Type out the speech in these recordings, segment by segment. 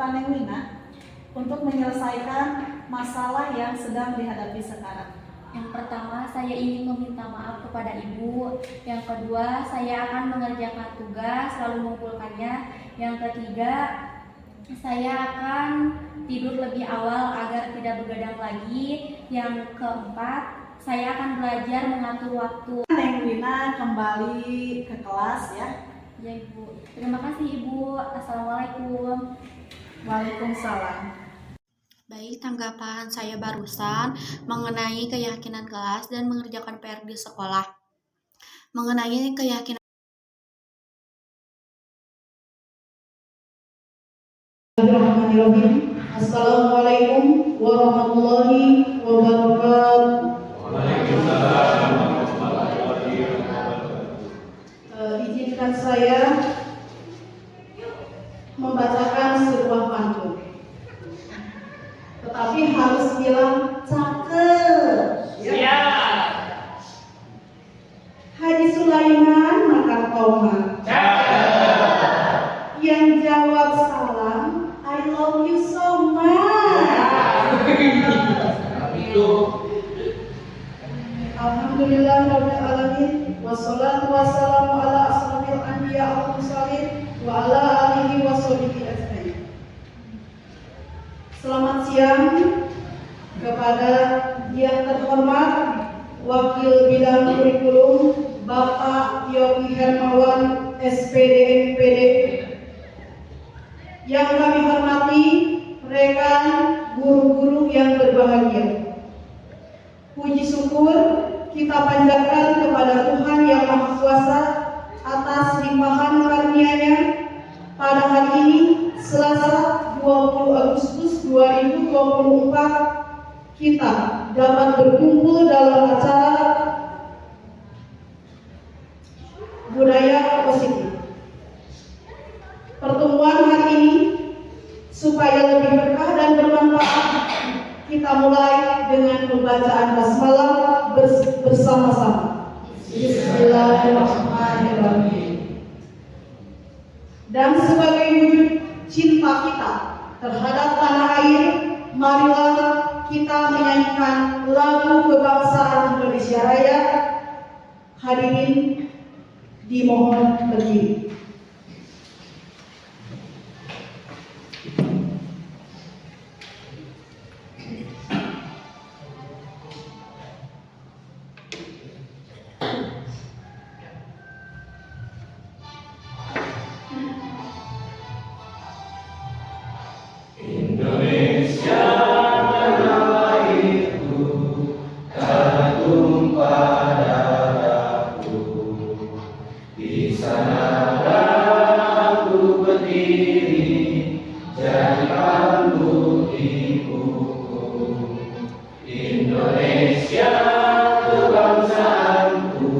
Kota Neng Wina untuk menyelesaikan masalah yang sedang dihadapi sekarang? Yang pertama, saya ingin meminta maaf kepada Ibu. Yang kedua, saya akan mengerjakan tugas lalu mengumpulkannya. Yang ketiga, saya akan tidur lebih awal agar tidak begadang lagi. Yang keempat, saya akan belajar mengatur waktu. Neng Wina kembali ke kelas ya. Ya Ibu. Terima kasih Ibu. Assalamualaikum. Waalaikumsalam. Baik, tanggapan saya barusan mengenai keyakinan kelas dan mengerjakan PR di sekolah. Mengenai keyakinan Assalamualaikum warahmatullahi wabarakatuh. Waalaikumsalam warahmatullahi wabarakatuh. Izinkan saya membacakan sebuah pantun. Tetapi harus bilang cakep. Ya. Haji Sulaiman makan tomat. Yang jawab salam, I love you so much. Alhamdulillah rabbil alamin, wassalatu wassalamu ala asrofil anbiya wal mursalin wa ala alihi washabihi ajmain. Selamat siang kepada yang terhormat Wakil Bidang Kurikulum Bapak Yogi Hermawan SPD MPD. Yang kami hormati rekan guru-guru yang berbahagia. Puji syukur kita panjatkan kepada Tuhan Yang Maha Kuasa atas limpahan karunia-Nya pada hari ini Selasa 20 Agustus 2024 kita dapat berkumpul dalam acara budaya positif. Pertemuan hari ini supaya lebih berkah dan bermanfaat, kita mulai dengan pembacaan basmalah bersama-sama. Bismillahirrahmanirrahim. Dan sebagai wujud cinta kita terhadap tanah air, marilah kita menyanyikan lagu kebangsaan Indonesia Raya. Hadirin dimohon berdiri. Indonesia tanah airku, tanah tumpah darahku. Di sanalah aku berdiri, jadi pandu ibuku. Indonesia kebangsaanku,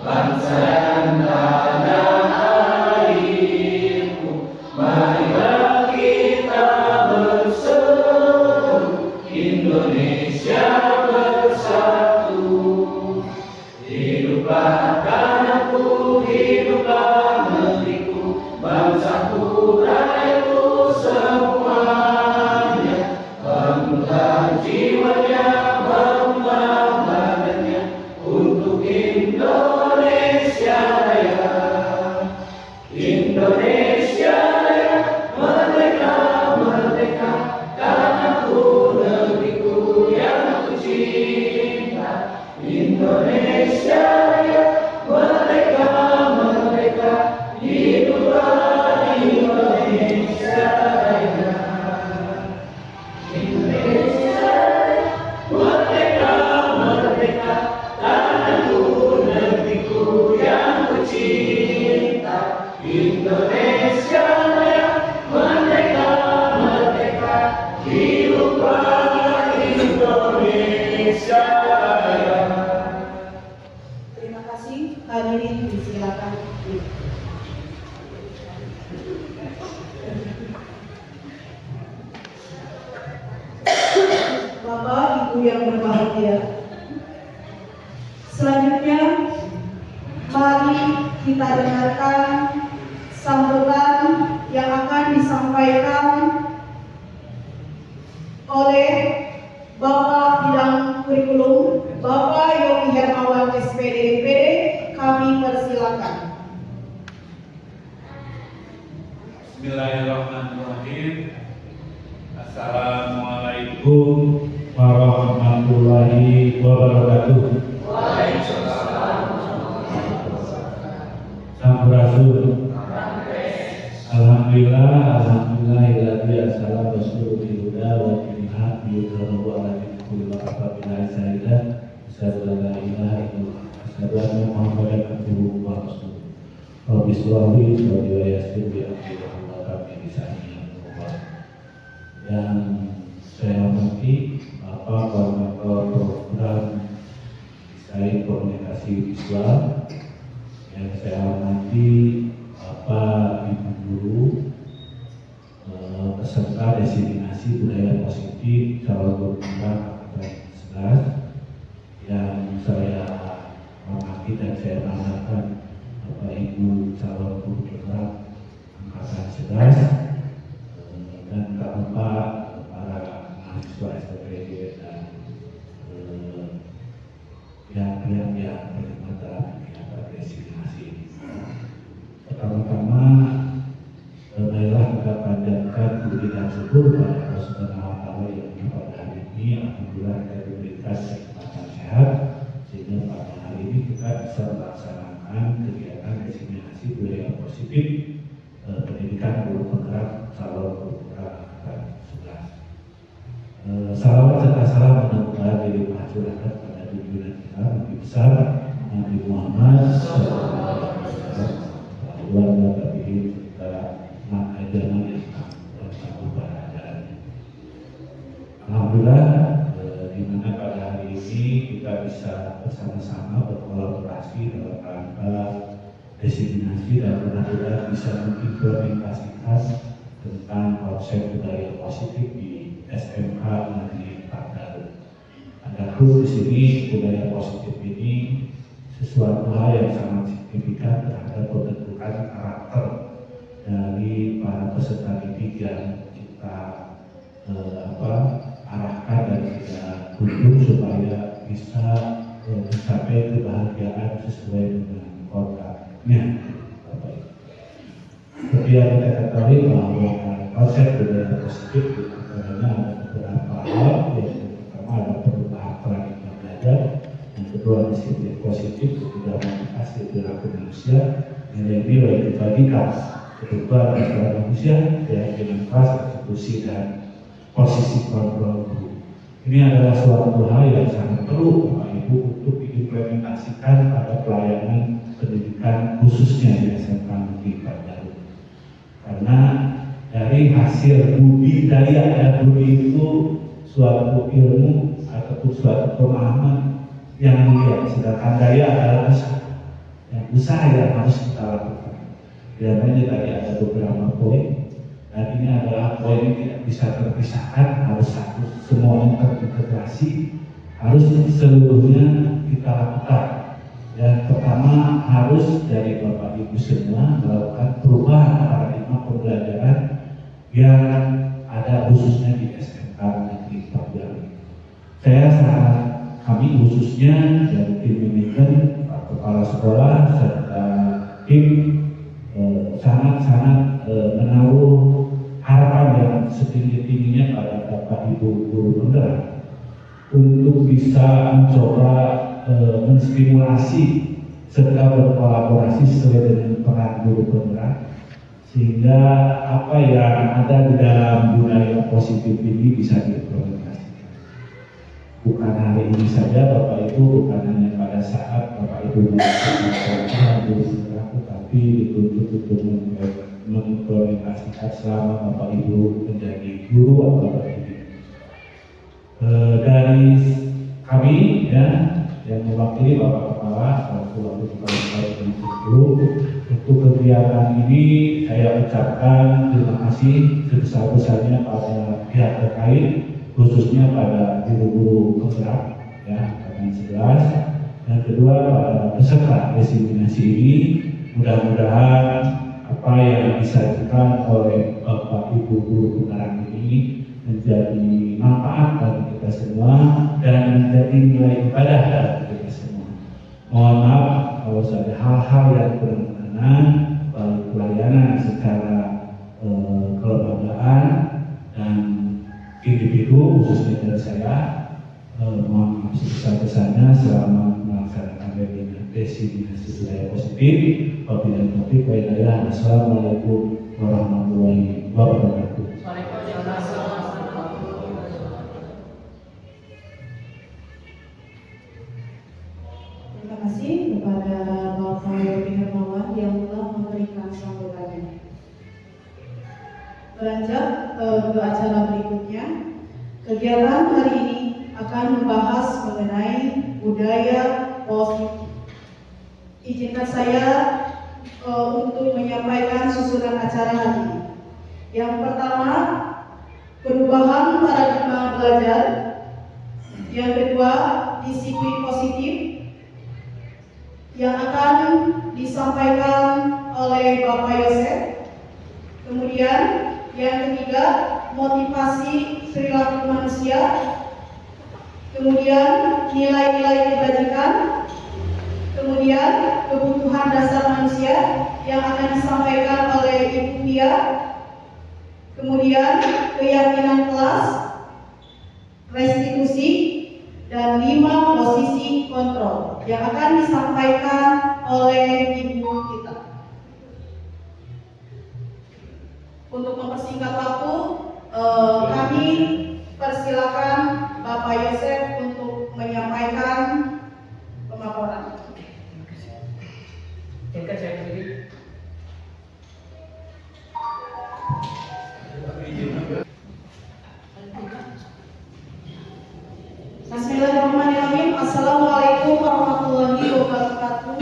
bangsa dan tanah airku. Marilah kita berseru, Indonesia bersatu. Hiduplah tanahku, hiduplah negeriku, bangsaku, rakyatku semuanya. Bangunlah jiwanya, bangunlah badannya untuk Indonesia Raya. Indonesia Raya, merdeka, merdeka, tanahku, negeriku yang ku cinta. Indonesia Raya, merdeka, merdeka, hiduplah Indonesia Raya. Indonesia Raya, merdeka, merdeka, tanahku, negeriku yang ku cinta. Indonesia Raya, merdeka, merdeka, hiduplah Indonesia Raya. Terima kasih. Hadirin disilakan. Bapak Ibu yang berbahagia, selanjutnya mari kita dengarkan sambutan yang akan disampaikan oleh Bapak Bidang Kurikulum, Bapak Yogi Hermawan SPD MPD. Kami persilakan. Bismillahirrahmanirrahim. Assalamualaikum warahmatullahi wabarakatuh. Sampurasun. Alhamdulillahilladzi arsala rasulahu bil huda wa dinil haq liyudhhirahu 'ala dini kulli billahi saidah. Asyhadu an la ilaha illallah wa asyhadu anna Muhammadan abduhu wa rasuluh. Rabbi shrah li sadri wa yassir li amri wahlul 'uqdatam min lisani yafqahu qawli. Yang saya hormati Bapak Koordinator Program Desain Komunikasi Visual, yang saya hormati Bapak Ibu Guru, peserta Destinasi Budaya Positif calon guru angkatan 11, yang saya hormati dan saya banggakan Bapak Ibu calon guru angkatan 11, dan tak lupa para mahasiswa STPD dan pihak-pihak yang terlibat dalam kegiatan destinasi ini. Pertama-tama, marilah kita panjatkan puji dan syukur pada Allah Subhanahu wa Ta'ala yang pada hari ini alhamdulillah kita diberikan kesempatan sehat sehingga pada hari ini kita bisa melaksanakan kegiatan destinasi budaya positif pendidikan guru penggerak calon guru penggerak angkatan 11. Salawat serta salam mudah-mudahan dilimpah curahkan pada junjungan kita Nabi besar Nabi Muhammad keluarga tabi'in serta anak-anak yang tahu keberadaannya. Alhamdulillah, di mana pada hari ini kita bisa bersama-sama berkolaborasi dalam rangka destinasi dan mudah-mudahan bisa mengimplementasikan tentang konsep budaya positif di SMK Negeri Panggalu. Adapun di sini budaya positif ini sesuatu hal yang sangat signifikan terhadap pembentukan karakter dari para peserta didik yang kita arahkan dan kita tuntut supaya bisa mencapai kebahagiaan sesuai dengan kodratnya. Seperti yang kita ketahui bahwa konsep budaya positif karena ada beberapa hal. Yang pertama ada perubahan paradigma belajar, yang kedua disiplin positif, ketiga motivasi perilaku manusia, nilai-nilai kebaikan, kehidupan masyarakat manusia, keyakinan kelas, eksekusi dan posisi kontrol guru. Ini adalah suatu hal yang sangat perlu Bapak Ibu untuk diimplementasikan pada pelayanan pendidikan khususnya di SMK Negeri Panggalu. Karena dari hasil budidaya, budi itu suatu ilmu ataupun suatu pemahaman yang mulia, sedangkan daya adalah usaha. Yang usaha yang harus kita lakukan. Biasanya tadi ada beberapa poin, dan ini adalah poin yang tidak bisa terpisahkan, harus satu, semuanya terintegrasi, harus seluruhnya kita lakukan. Yang pertama harus dari Bapak Ibu semua melakukan perubahan paradigma pembelajaran yang ada khususnya di SMK Negeri Panggalu. Kami khususnya dari tim manajemen, Pak Kepala Sekolah serta tim sangat-sangat menaruh harapan yang setinggi-tingginya pada Bapak Ibu guru penggerak untuk bisa mencoba menstimulasi serta berkolaborasi sesuai dengan peran guru penggerak, sehingga apa yang ada di dalam budaya positif ini bisa diimplementasikan. Bukan hari ini saja Bapak Ibu, bukan hanya pada saat Bapak Ibu melakukan guru penggerak, tetapi dituntut untuk mengimplementasikan selama Bapak Ibu menjadi guru atau pendidik. Dari kami ya, yang mewakili Bapak Kepala selaku Wakil Kepala untuk kegiatan ini saya ucapkan terima kasih sebesar-besarnya pada pihak terkait, khususnya pada guru-guru penggerak ya angkatan 11, dan kedua pada peserta destinasi ini. Mudah-mudahan apa yang disajikan oleh Bapak Ibu guru penggerak ini menjadi manfaat bagi kita semua dan menjadi nilai ibadah bagi kita semua. Mohon maaf kalau ada hal-hal yang kurang berkenan, baik pelayanan secara kelembagaan dan individu khususnya dari saya. Mohon maaf sebesar-besarnya selama melaksanakan webinar Destinasi Budaya Positif. Wabillahi taufiq wal hidayah. Wassalamualaikum warahmatullahi wabarakatuh. Terima kasih kepada Bapak Yogi Hermawan yang telah memberikan sambutannya. Beranjak ke acara berikutnya, kegiatan hari ini akan membahas mengenai budaya positif. Izinkan saya untuk menyampaikan susunan acara hari ini. Yang pertama, perubahan paradigma belajar. Yang kedua, disiplin positif yang akan disampaikan oleh Bapak Yosef. Kemudian yang ketiga, motivasi perilaku manusia. Kemudian nilai-nilai kebajikan. Kemudian kebutuhan dasar manusia yang akan disampaikan oleh Ibu Pia. Kemudian keyakinan kelas, restitusi, dan 5 posisi kontrol yang akan disampaikan oleh Ibu kita. Untuk mempersingkat waktu, kami persilakan Bapak Yosef untuk menyampaikan pemaparan. Bismillahirrahmanirrahim. Assalamualaikum warahmatullahi wabarakatuh.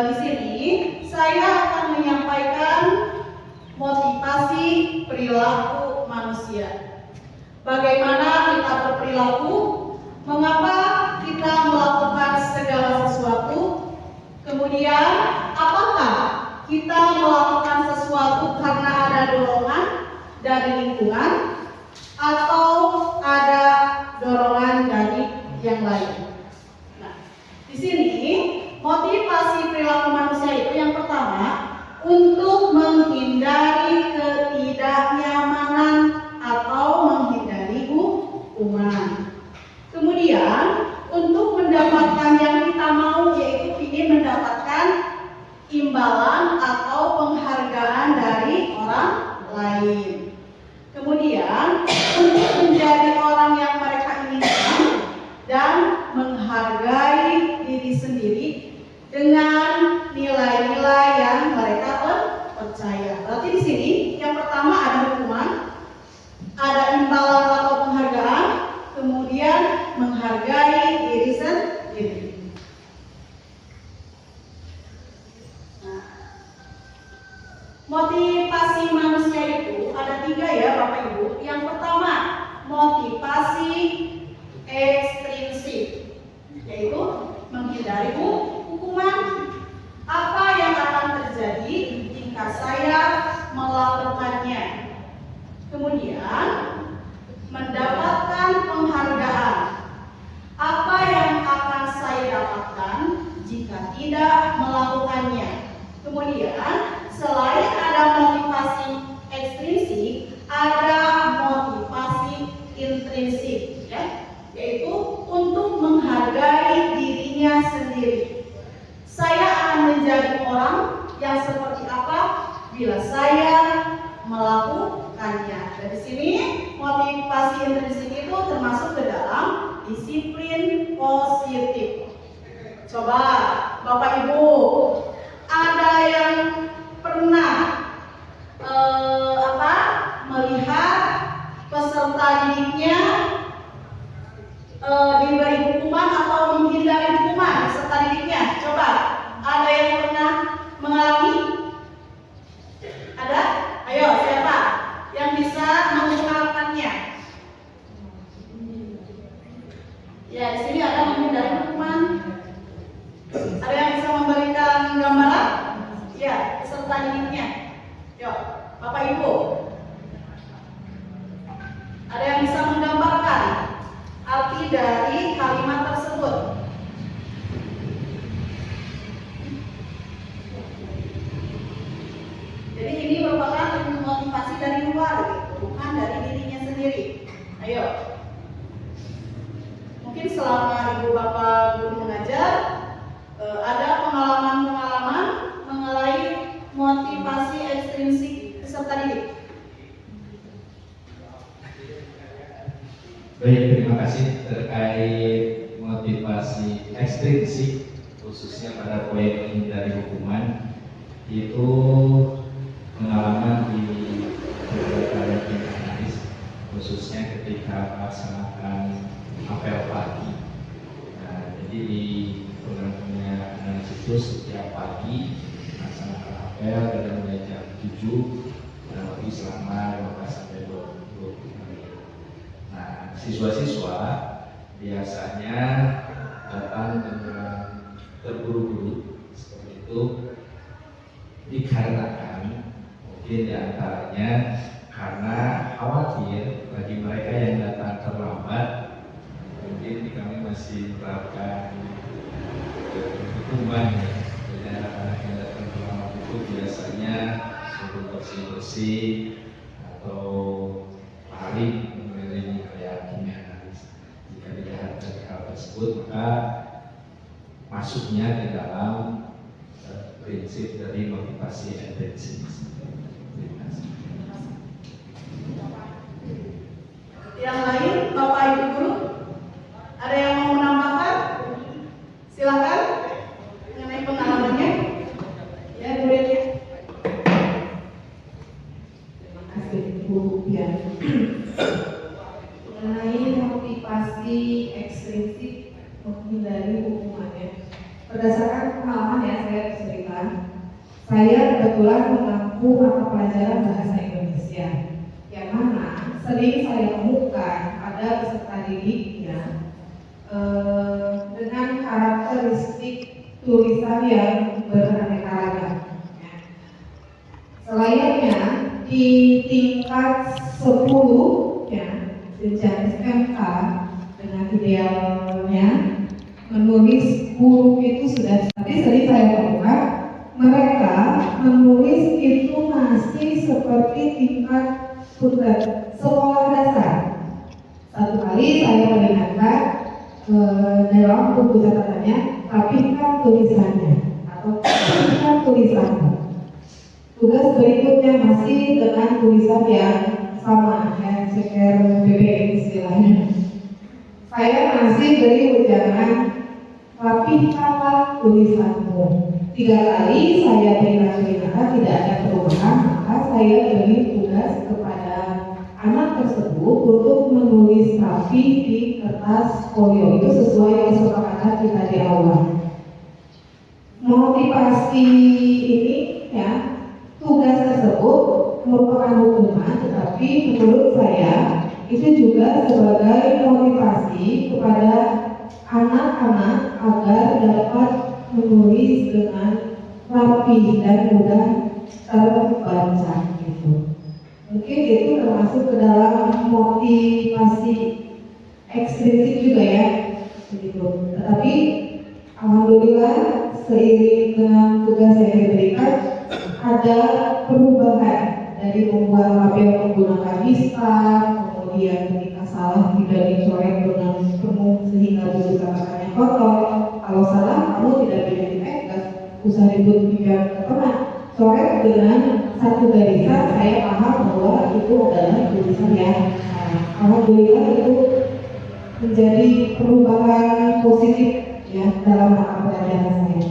Di sini saya akan menyampaikan motivasi perilaku manusia. Bagaimana kita berperilaku? Mengapa kita melakukan segala sesuatu? Kemudian, apakah kita melakukan sesuatu karena ada dorongan dari lingkungan atau ada dorongan dari yang lain? Nah, di sini motivasi perilaku manusia itu yang pertama untuk menghindari ketidaknyamanan atau menghindari hukuman. Kemudian untuk mendapatkan yang kita mau, yaitu ingin mendapatkan imbalan atau penghargaan dari orang lain. Kemudian untuk menjadi orang yang mereka inginkan dan menghargai diri sendiri dengan nilai-nilai yang mereka percaya. Berarti di sini yang pertama ada hukuman, ada imbalan atau penghargaan, kemudian menghargai diri sendiri. Nah, motivasi manusia itu ada 3 ya Bapak Ibu. Yang pertama, motivasi ekstrinsik, yaitu menghindari hukuman. Apa yang akan terjadi jika saya melakukannya? Kemudian mendapatkan penghargaan. Apa yang akan saya dapatkan jika tidak melakukannya? Kemudian selain ada motivasi ekstrinsik, ada motivasi intrinsik, ya, yaitu untuk menghargai dirinya sendiri. Saya akan menjadi orang yang seperti apa bila saya melakukannya. Dari sini motivasi intrinsik itu termasuk ke dalam disiplin positif. Coba Bapak Ibu, ada yang pernah melihat peserta didiknya diberi hukuman atau menghindari hukuman peserta didiknya? Coba, ada yang pernah mengalami? Ada? Ayo, siapa yang bisa mengungkapkannya? Ya, di sini ada menghindari hukuman. Ada yang bisa memberikan gambaran? Ya, peserta didiknya. Yuk. dari kalimat tersebut. Jadi ini merupakan motivasi dari luar, gitu, bukan dari dirinya sendiri. Ayo. Mungkin selama ibu bapak guru mengajar, ada pengalaman-pengalaman mengenai motivasi ekstrinsik peserta didik. Baik, terima kasih terkait motivasi ekstrinsik khususnya pada poin menghindari hukuman. Itu pengalaman di beberapa analis khususnya ketika melaksanakan apel pagi. Nah, jadi di programnya analisis itu setiap pagi melaksanakan apel dari mulai jam 7 dan lebih selama 15 sampai 20 menit. Nah, siswa-siswa biasanya datang dengan terburu-buru seperti itu dikarenakan mungkin diantaranya karena khawatir bagi mereka yang datang terlambat. Mungkin kami masih menerapkan hukuman ya. Jadi anak-anak yang datang terlambat itu biasanya suruh bersih-bersih atau lari mengelilingi area kimia analis. Jika dilihat dari hal tersebut, maka masuknya di dalam prinsip dari motivasi ekstrinsik. Terima kasih. Yang lain, Bapak Ibu guru, ada yang mau menambahkan? Silakan mengenai pengalamannya. Ya, Bu Delia. Terima kasih Bu ya. Mengenai motivasi ekstrinsik menghindari hukumannya. Berdasarkan pengalaman ya saya cerita, saya kebetulan mengampu mata pelajaran bahasa Indonesia, yang mana sering saya temukan ada peserta didiknya dengan karakteristik tulisan yang beraneka ragam. Selayaknya di tingkat 10 ya, jenjang SMK dengan idealnya menulis huruf itu sudah, tapi sering saya temukan mereka menulis itu masih seperti tingkat sekolah dasar. Satu kali saya mendengarkan dalam buku catatannya, rapikan tulisannya atau rapikan tulisannya. Tugas berikutnya masih dengan tulisan yang sama, yang ceker BBM istilahnya. Saya masih beri ujangan, rapikanlah tulisanmu. 3 kali saya berikan tidak ada perubahan, maka saya beri tugas kepada anak tersebut untuk menulis rapi di kertas folio. Itu sesuai kesepakatan kita di awal. Motivasi ini ya, tugas tersebut merupakan hukuman, tetapi menurut saya itu juga sebagai motivasi kepada anak-anak agar dapat menulis dengan rapi dan mudah terbaca gitu. Mungkin itu termasuk ke dalam motivasi ekstrinsik juga ya, begitu. Tetapi alhamdulillah seiring dengan tugas yang diberikan ada perubahan dari membuat label menggunakan mistar, kemudian ketika salah tidak dicoret dengan penuh sehingga buku catatannya kotor. Kalau salah kamu tidak boleh dipegang, usah ribut biar pernah coret dengan satu garisan. Saya paham bahwa itu adalah tulisan yang alhamdulillah itu menjadi perubahan positif ya dalam mata pelajaran saya.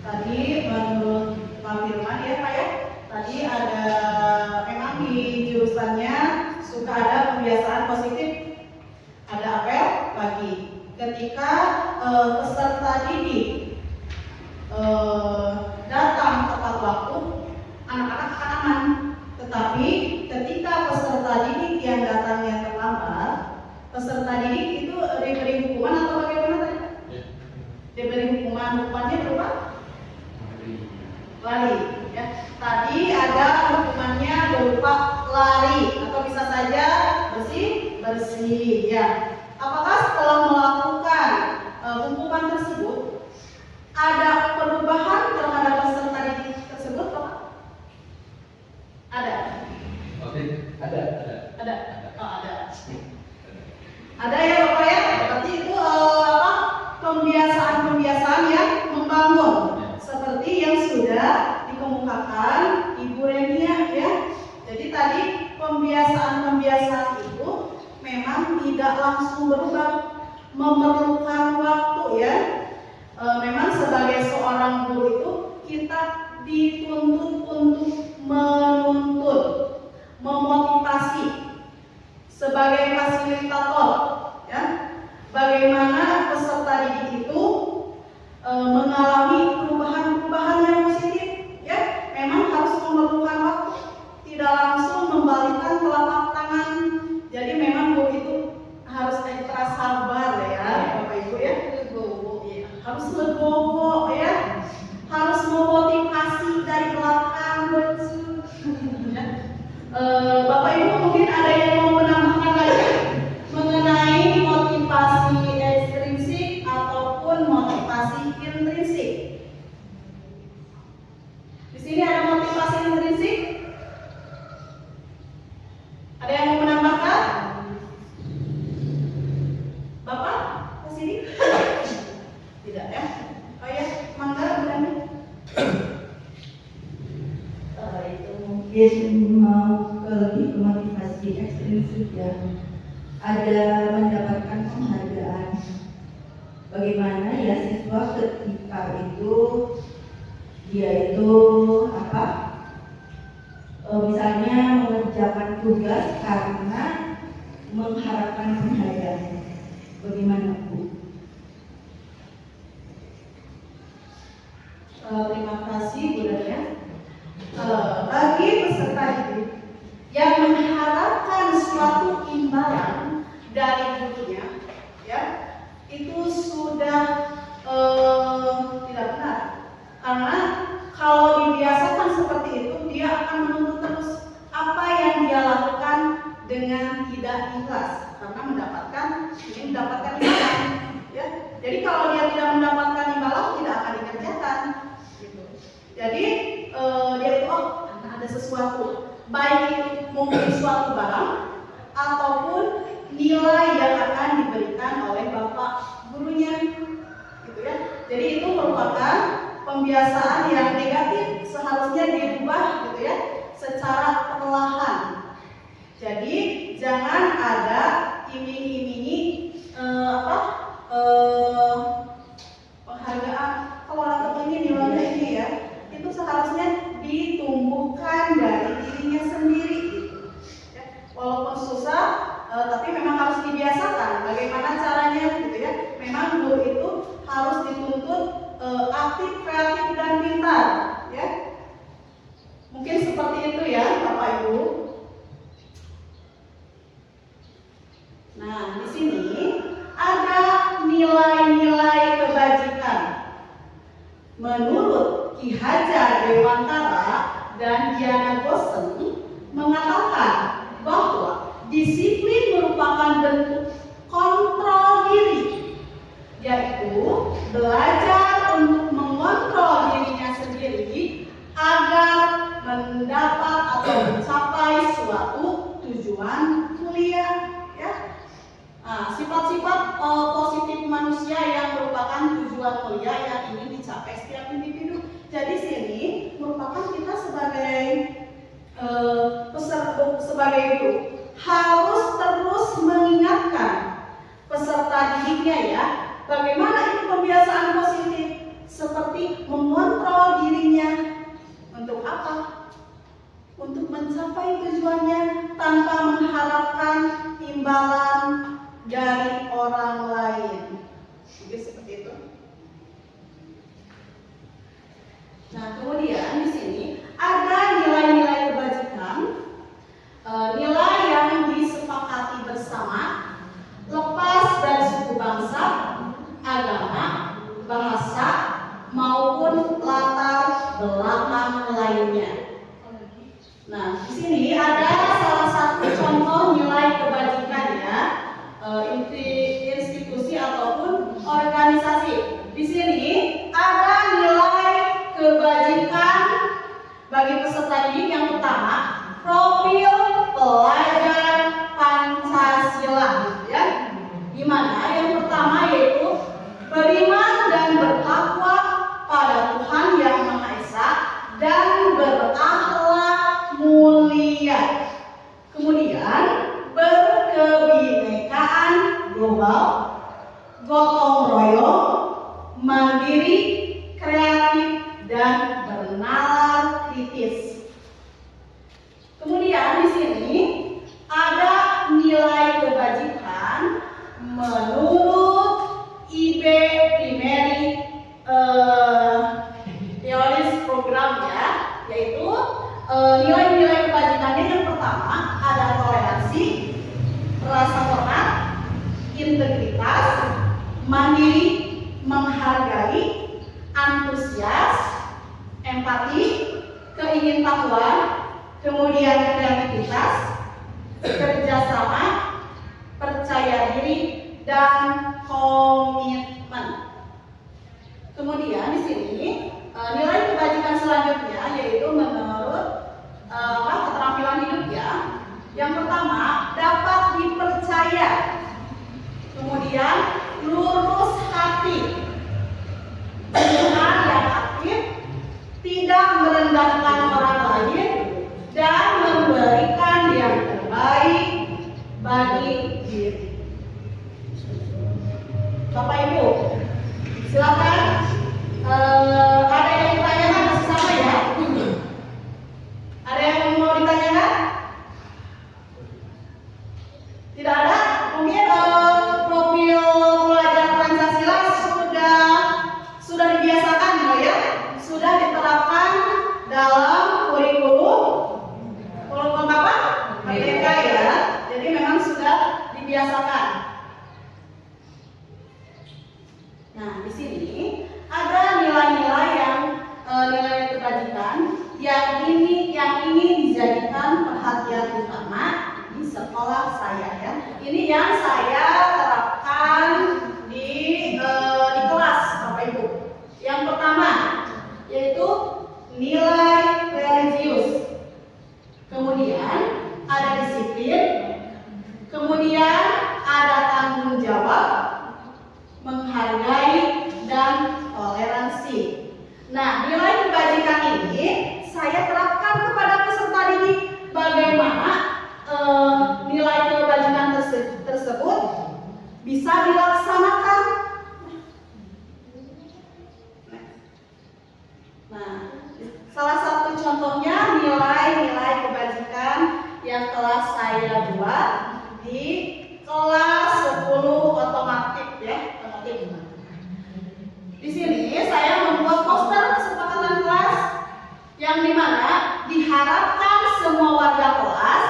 Tadi menurut Pak Firman ya Pak ya, tadi ada memang di jurusannya suka ada kebiasaan positif, ada apel pagi. Ketika peserta didik datang tepat waktu, anak-anak akan aman. Tetapi ketika peserta didik yang datangnya terlambat, peserta didik itu diberi hukuman atau bagaimana tadi? Diberi hukumannya berupa lari. Ya. Tadi ada hukumannya berupa lari atau bisa saja bersih. Ya. Apakah setelah melakukan hukuman tersebut ada perubahan terhadap peserta didik tersebut, Bapak? Ada. Oke, ada. Oh, ada. Ada ya Bapak ya? Berarti itu pembiasaan yang membangun seperti yang sudah dikemukakan Ibu Renia ya. Jadi tadi pembiasaan itu memang tidak langsung berubah, memerlukan waktu ya. Memang sebagai seorang guru itu kita dituntut untuk menuntut, memotivasi sebagai fasilitator ya. Bagaimana peserta didik itu mengalami perubahan yang positif ya. Memang harus memerlukan waktu, tidak langsung membalikkan telapak tangan. Jadi memang guru itu harus ekstra sabar ya Bapak Ibu ya. Harus legowo ya, harus memotivasi dari belakang ya. Bapak Ibu mungkin ada yang mau menambahkan lagi mengenai motivasi ekstrinsik ataupun motivasi intrinsik. Di sini ada motivasi intrinsik. Ada yang mau menambahkan? Bapak ke sini? Tidak ya? Oh ya, mangga berani. Itu mungkin mau lebih ke motivasi ekstrinsik ya. Ada mendapatkan penghargaan. Bagaimana ya siswa ketika itu dia itu misalnya mengerjakan tugas karena mengharapkan penghargaan. Bagaimana Bu? Terima kasih Bu Dania. Bagi peserta didik yang mengharapkan suatu imbalan dari gurunya, ya, itu sudah tidak benar. Karena kalau dibiasakan seperti itu, dia akan menuntut terus apa yang dia lakukan dengan tidak ikhlas, karena ingin mendapatkan imbalan. Ya. Jadi kalau dia tidak mendapatkan imbalan, tidak akan dikerjakan. Gitu. Jadi dia itu ada sesuatu, baik itu mungkin suatu barang ataupun nilai yang akan diberikan oleh bapak gurunya, gitu ya. Jadi itu merupakan pembiasaan yang negatif, seharusnya dirubah, gitu ya, secara perlahan. Jadi jangan ada iming-imingi penghargaan. Kalau dapat ini nilainya ini ya, itu seharusnya ditumbuhkan dari dirinya sendiri gitu. Ya. Walaupun susah, tapi memang harus dibiasakan. Bagaimana caranya gitu ya? Memang guru itu harus dituntut aktif, kreatif dan pintar. Ya. Mungkin seperti itu ya, Bapak Ibu. Nah, di sini ada nilai-nilai kebajikan. Menurut Ki Hajar Dewantara dan Diana Gosen mengatakan bahwa disiplin merupakan bentuk kontrol diri, yaitu belajar untuk mengontrol dirinya sendiri agar mendapat atau mencapai suatu tujuan mulia. Nah, sifat-sifat positif manusia yang merupakan tujuan mulia yang ingin dicapai setiap individu. Jadi sini merupakan kita sebagai sebagai guru harus terus mengingatkan peserta didiknya ya, bagaimana itu pembiasaan positif, seperti mengontrol dirinya untuk apa? Untuk mencapai tujuannya tanpa mengharapkan imbalan dari orang lain. Jadi seperti itu. Nah, kemudian di sini ada nilai-nilai kebajikan, nilai yang disepakati bersama, lepas dari suku bangsa, agama lainnya. Nah, di sini ada salah satu contoh nilai kebajikan ya, institusi ataupun organisasi. Di sini ada nilai kebajikan bagi peserta didik yang pertama, profil pelajar Pancasila, ya. Di mana yang pertama yaitu beriman dan bertakwa pada Tuhan Yang Maha Esa dan berakhlak mulia. Kemudian berkebinekaan global, gotong royong, mandiri, kreatif, dan bernalar kritis. Kemudian di sini ada nilai kebajikan menurut IB Primary teoris program ya, yaitu nilai-nilai kebajikannya yang pertama ada toleransi, rasa hormat, integritas, mandiri, menghargai, antusias, empati, keingintahuan, kemudian kreativitas, kerjasama, percaya diri, dan komitmen. Kemudian di sini nilai kebajikan selanjutnya yaitu menurut keterampilan hidup ya. Yang pertama dapat dipercaya, kemudian lurus hati, hubungan yang aktif, tidak merendahkan orang lain, dan memberikan yang terbaik bagi diri. Bapak Ibu, silakan. Ada yang ditanyakan masih sama ya? Ada yang mau ditanyakan? Tidak ada? Mungkin profil pelajar Pancasila sudah dibiasakan ya? Sudah diterapkan dalam kurikulum apa? Merdeka ya. Jadi memang sudah dibiasakan. Nah, di sini ada nilai-nilai yang nilai kebajikan yang ini dijadikan perhatian utama di sekolah saya ya. Ini yang saya terapkan di kelas Bapak Ibu. Yang pertama yaitu nilai religius. Kemudian ada disiplin. Kemudian ada tanggung jawab, menghargai, dan toleransi. Nah, nilai kebajikan ini saya terapkan kepada peserta didik. Bagaimana nilai kebajikan tersebut bisa dilaksanakan? Nah, salah satu contohnya nilai-nilai kebajikan yang telah saya buat di kelas 10 otomatis ya, otomatis. Di sini saya membuat poster kesepakatan kelas yang dimana diharapkan semua warga kelas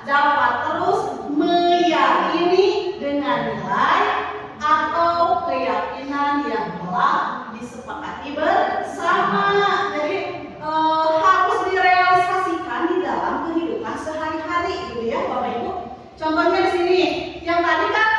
dapat terus meyakini dengan nilai atau keyakinan yang telah disepakati bersama. Jadi harus direalisasikan di dalam kehidupan sehari-hari, gitu ya Bapak Ibu. Contohnya di sini, yang tadi kan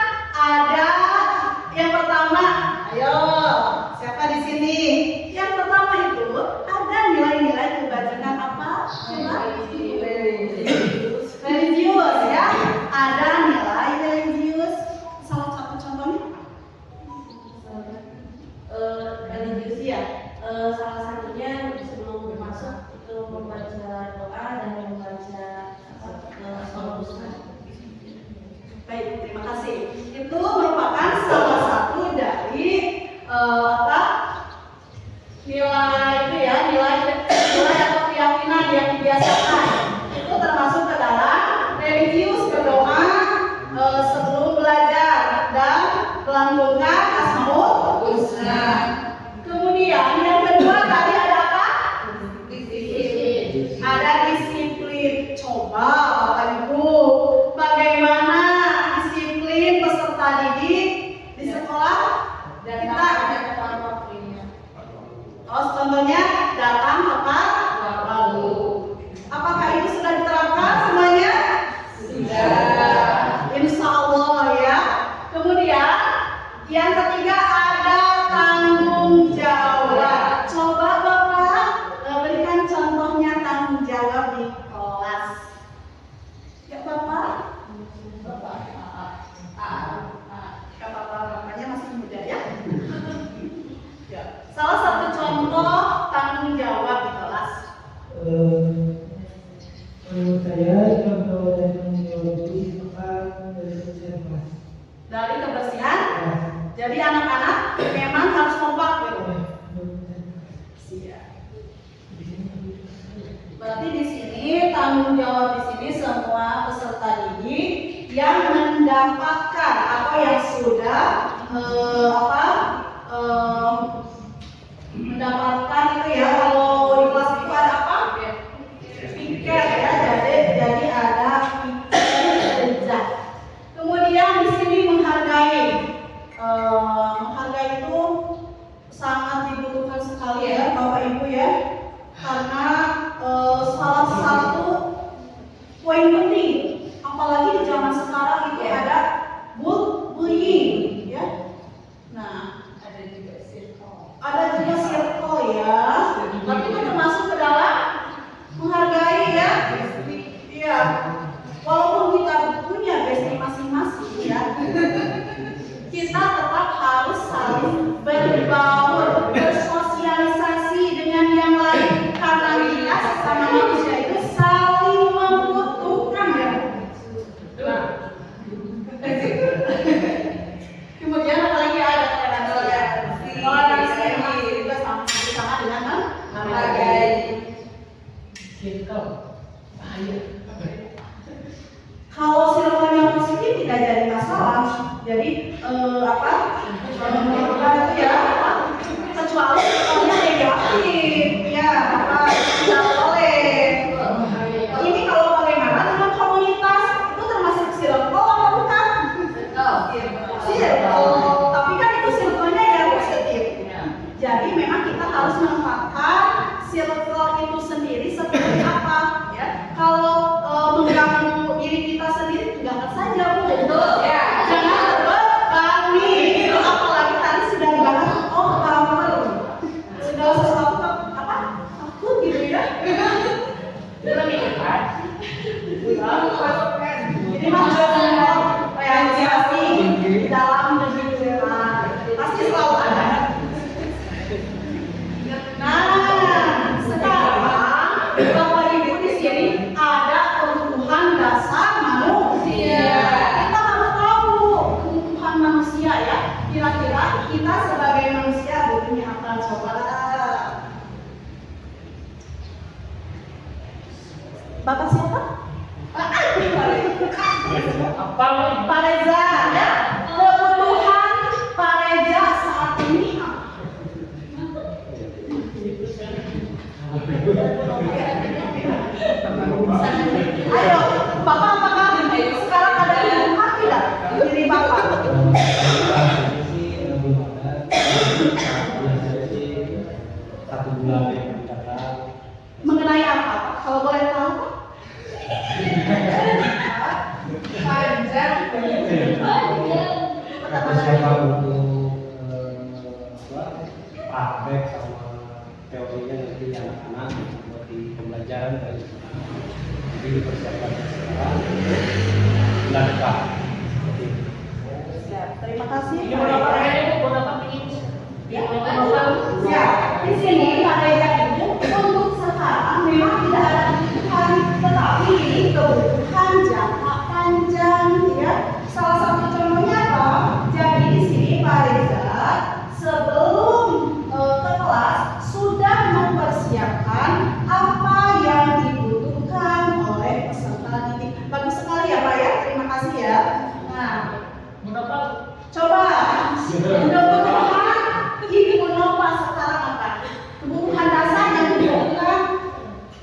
Berarti di sini tanggung jawab di sini semua peserta didik yang mendapatkan atau yang sudah mendapatkan itu ya, kalau di kelas itu ada apa? Piket ya, jadi ada piket. Kemudian di sini menghargai, menghargai itu sangat dibutuhkan sekali ya Bapak Ibu ya, karena salah satu poin penting, apalagi di zaman sekarang itu ada bullying ya. Nah, ada juga circle ya, tapi itu termasuk ke dalam menghargai ya. Iya, walaupun kita punya bestie masing-masing ya, kita tetap harus saling berbaur, bersosialisasi dengan yang lain, karena kita sesama manusia itu saling membutuhkan ya. Nah, kemudian apalagi ada toleransi juga sama dengan menghargai. Kalau circle-nya positif tidak jadi masalah. Jadi itu ya, kecuali circle-nya negatif ya, tidak boleh. Ini kalau bagaimana dengan komunitas, itu termasuk circle atau bukan? Circle, tapi kan itu circle-nya yang positif. Jadi memang kita harus menempatkan circle itu sendiri seperti apa ya. Kalau mengganggu diri kita sendiri, tinggalkan saja Bu. Jangan terbebani. Apalagi tadi sudah dibahas, baper. Segala sesuatu takut gitu ya. Ini maksudnya realisasi dalam kehidupan pasti selalu ada. Nah, sekarang Bapak Ibu di sini ada kebutuhan dasar manusia. Kita harus tahu kebutuhan manusia ya. Kira-kira kita sebagai manusia butuhnya apa? Coba. Bapak siapa? Pak Reza ya. Kebutuhan Pak Reza saat ini apa? Ayo, Bapak apakah sekarang ada kebutuhan tidak di diri Bapak? Mengenai apa? Kalau boleh tahu Pak? Panjang. Persiapan untuk praktek sama teorinya nanti anak-anak buat di pembelajaran dari sekarang. Jadi dipersiapkan sekarang bulan depan. Siap. Terima kasih. Ya, di sini Pak Reza itu untuk sekarang memang tidak ada kebutuhan, tetapi ini kebutuhan jangka panjang ya. Salah satu contohnya apa? Jadi di sini Pak Reza sebelum ke kelas sudah mempersiapkan apa yang dibutuhkan oleh peserta didik. Bagus sekali ya Pak ya. Terima kasih ya. Nah, coba kebutuhan Ibu Nova sekarang apa? Kebutuhan dasar yang dibutuhkan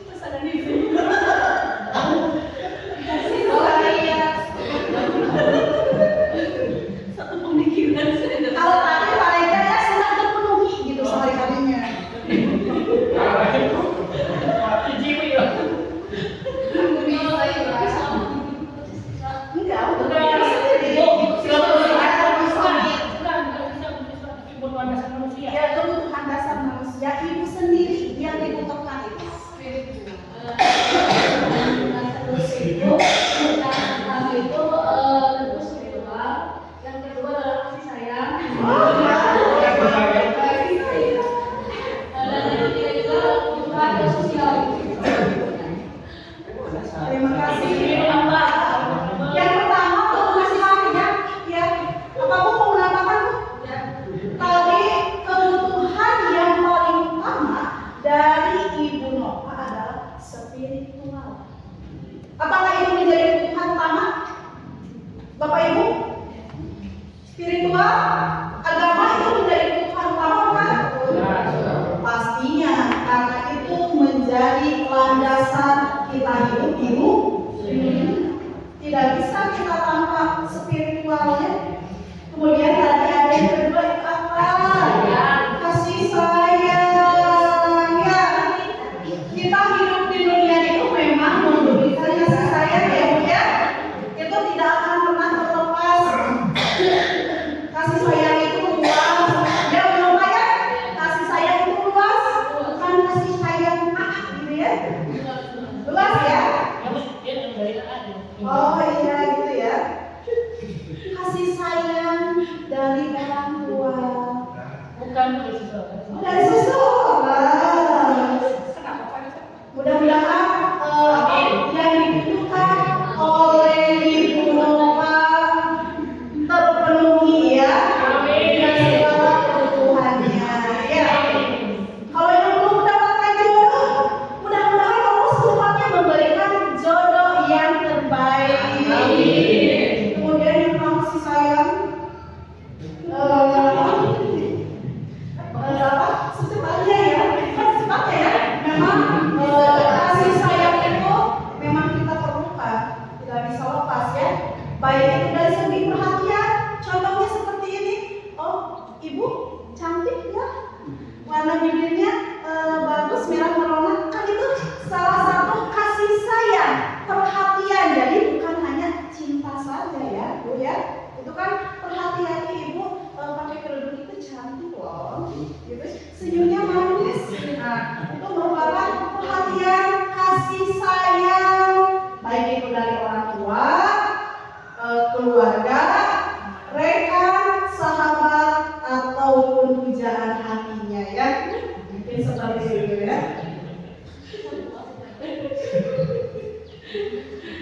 terus ada di sini. menjadi landasan kita hidup di dunia. Tidak bisa kita tanpa spiritualnya. Kemudian tadi ada yang kedua itu apa? Kasih sayang. Ya, kita hidup di dunia itu memang memberikan kasih sayang ya Bu ya. Itu tidak akan pernah terlepas. Kasih sayang itu luas. Ya belum ya? Kasih sayang itu luas. Bukan kasih sayang gitu ya. Luas ya? Oh iya gitu ya. Kasih sayang dari orang tua. Bukan dari Dari seseorang. Mudah-mudahan yang dibutuhkan oleh Ibu Nova terpenuhi ya. Dengan segala kebutuhannya ya. Kalau yang belum mendapatkan jodoh, mudah-mudahan Allah secepatnya memberikan jodoh yang terbaik. Kemudian yang kasih sayang, secepatnya ya, secepatnya ya. Memang kasih sayang itu memang kita perlukan, tidak bisa lepas ya. Baik itu dari segi perhatian, contohnya seperti ini. Oh, ibu cantik ya, warna bibirnya bagus, merah merona. Kan itu salah satu kasih sayang, perhatian. Jadi bukan hanya cinta saja ya, Bu ya. Itu kan perhatian ibu pakai kerudung itu cantik loh, gitu. Senyumnya manis. Nah, itu merupakan perhatian, kasih sayang, baik itu dari orang tua, keluarga, rekan, sahabat, ataupun pujaan hatinya ya. Mungkin seperti itu ya.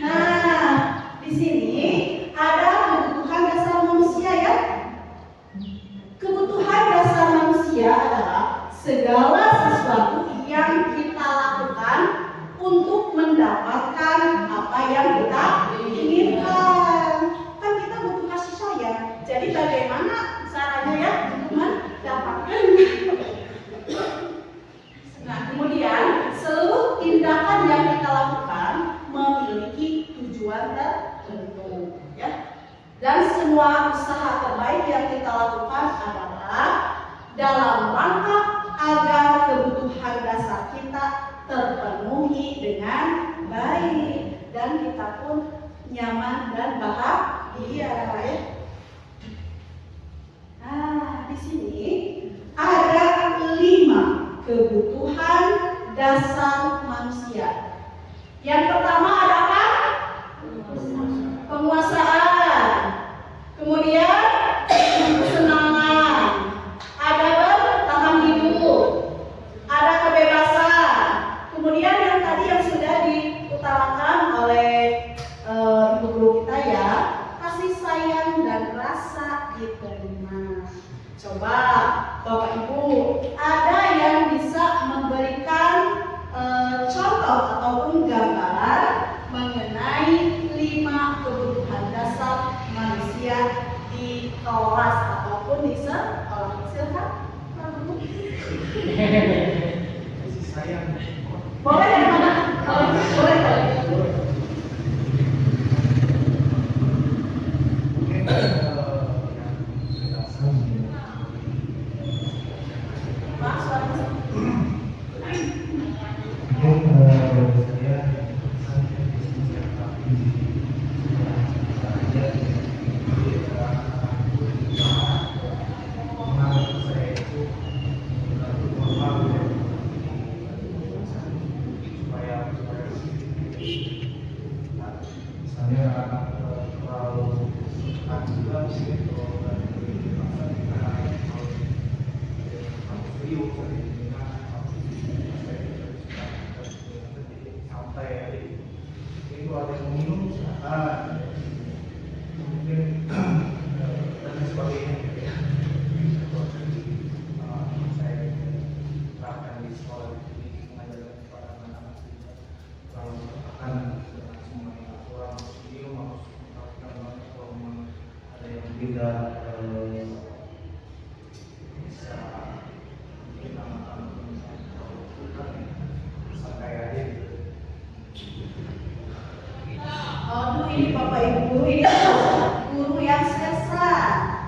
Nah, di sini ada kebutuhan dasar manusia ya. Kebutuhan dasar manusia adalah segala sesuatu yang kita lakukan untuk mendapatkan apa yang kita inginkan. Kan kita butuh kasih sayang. Jadi bagaimana caranya ya mendapatkan? Nah, kemudian seluruh tindakan yang kita lakukan memiliki tujuan tertentu ya. Dan semua usaha terbaik yang kita lakukan adalah dalam rangka agar kebutuhan dasar kita terpenuhi dengan baik dan kita pun nyaman dan bahagia ya. Nah, di sini ada 5 kebutuhan dasar manusia. Yang pertama adalah penguasaan, kemudian kesenangan, ada bertahan hidup, ada kebebasan, kemudian yang tadi yang sudah diutarakan oleh ibu guru kita ya, kasih sayang dan rasa diterima. Coba Bapak Ibu, ada yang bisa memberikan contoh ataupun gambaran mengenai 5 kebutuhan dasar manusia di kelas ataupun di sekolah. Silakan Pak Guru. Kasih sayang. Boleh dari mana? Boleh. Pak, suaranya. Sampai Aduh, ini Bapak Ibu guru ini guru yang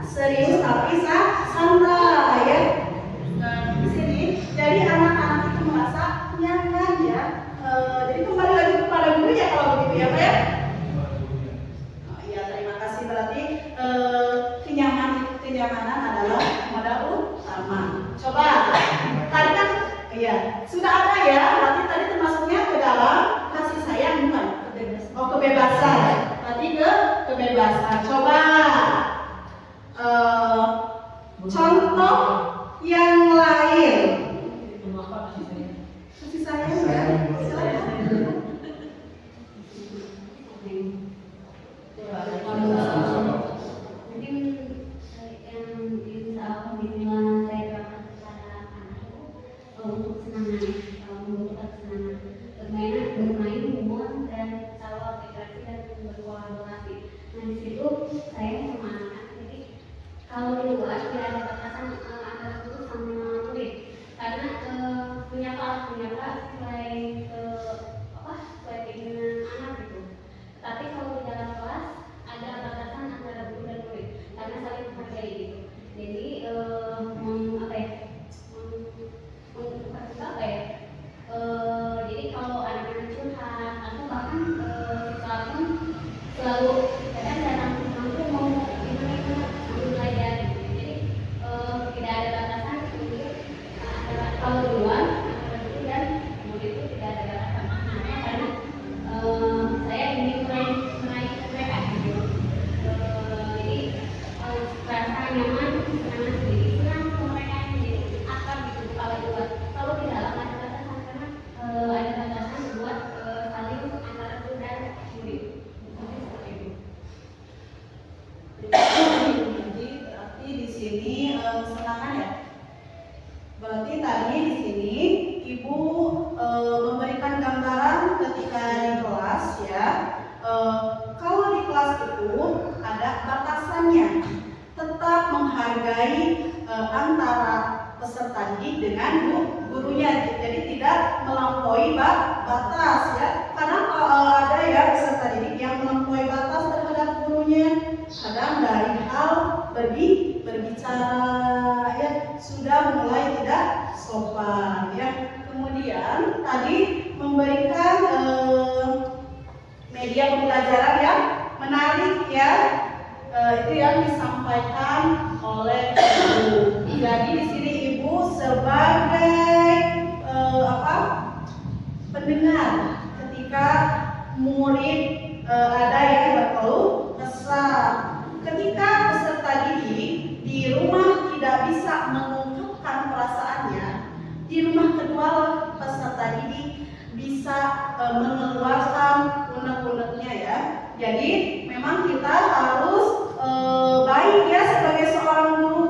serius tapi santai ya. Nah, di sini jadi anak-anak itu merasa nyaman ya. Jadi kembali lagi kepada guru ya kalau begitu ya Pak ya. Oh, iya, terima kasih. Berarti kenyamanan adalah modal utama. Coba tadi kan iya sudah ada ya. Berarti tadi termasuknya ke dalam kasih sayang bukan? Oh, kebebasan. Tadi kebebasan. Coba contoh yang lain. Kasih sayang ya. Silakan. Mungkin yang bisa aku bilang saya berikan kepada anak untuk kesenangan, membutuhkan kesenangan, bermain, humor dan tawa, berkreasi dan berkolaborasi. Nah di situ saya sama anak, jadi kalau di luar tidak ada batasan antara guru sama murid, karena menyapa selain sesuai keinginan anak gitu. Tapi kalau di dalam kelas ada batasan antara guru dan murid karena saling menghargai gitu. Jadi jadi kalau anak-anak curhat atau bahkan siswa pun selalu kadang datang langsung mau gimana belajar gitu. Jadi tidak ada batasan untuk antara kalau di luar antara guru dan murid itu tidak ada batasan. Nah, karena saya ingin meraih mereka gitu. Jadi rasa nyaman, senang sendiri, senang ke mereka jadi akrab gitu kalau di luar. Kalau di dalam ada batasan karena ada batasan buat saling antara guru dan murid. Seperti itu. Jadi berarti di sini kesenangan ya. Berarti tadi di sini Ibu memberikan gambaran ketika di kelas ya. Kalau di kelas itu ada batasannya, tetap menghargai antara peserta didik dengan gurunya, jadi tidak melampaui batas ya. Karena kalau ada ya peserta didik yang melampaui batas terhadap gurunya, kadang dari hal berbicara ya sudah mulai tidak sopan ya. Kemudian tadi memberikan media pembelajaran yang menarik ya, itu yang disampaikan oleh Ibu. Jadi di sini Ibu sebagai pendengar ketika murid ada yang berkeluh kesah. Ketika peserta didik di rumah tidak bisa mengungkapkan perasaannya, di rumah kedua peserta didik bisa mengeluarkan unek-uneknya ya. Jadi memang kita harus baik ya sebagai seorang guru.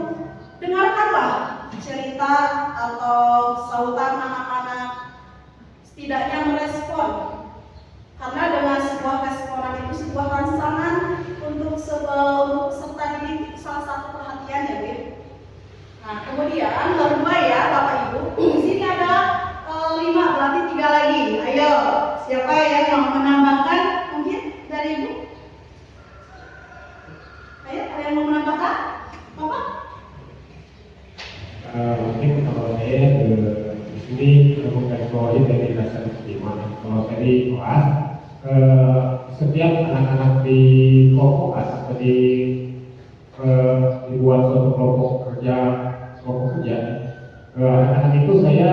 Dengarkanlah cerita atau sautan anak-anak, setidaknya merespon. Karena dengan sebuah responan itu sebuah rangsangan untuk peserta didik salah satu perhatian ya, Bu. Nah, kemudian kedua ya, Bapak Ibu, di sini ada 5 berarti 3 lagi. Ayo, siapa yang mau menambahkan? Mungkin dari Ibu? Ayo, ada yang mau menambahkan? Bapak? Mungkin kalau saya di sini menggarisbawahi dari dasar bagaimana. Kalau saya di kelas, setiap anak-anak di kelompok atau dibuat suatu kelompok kerja, anak-anak itu saya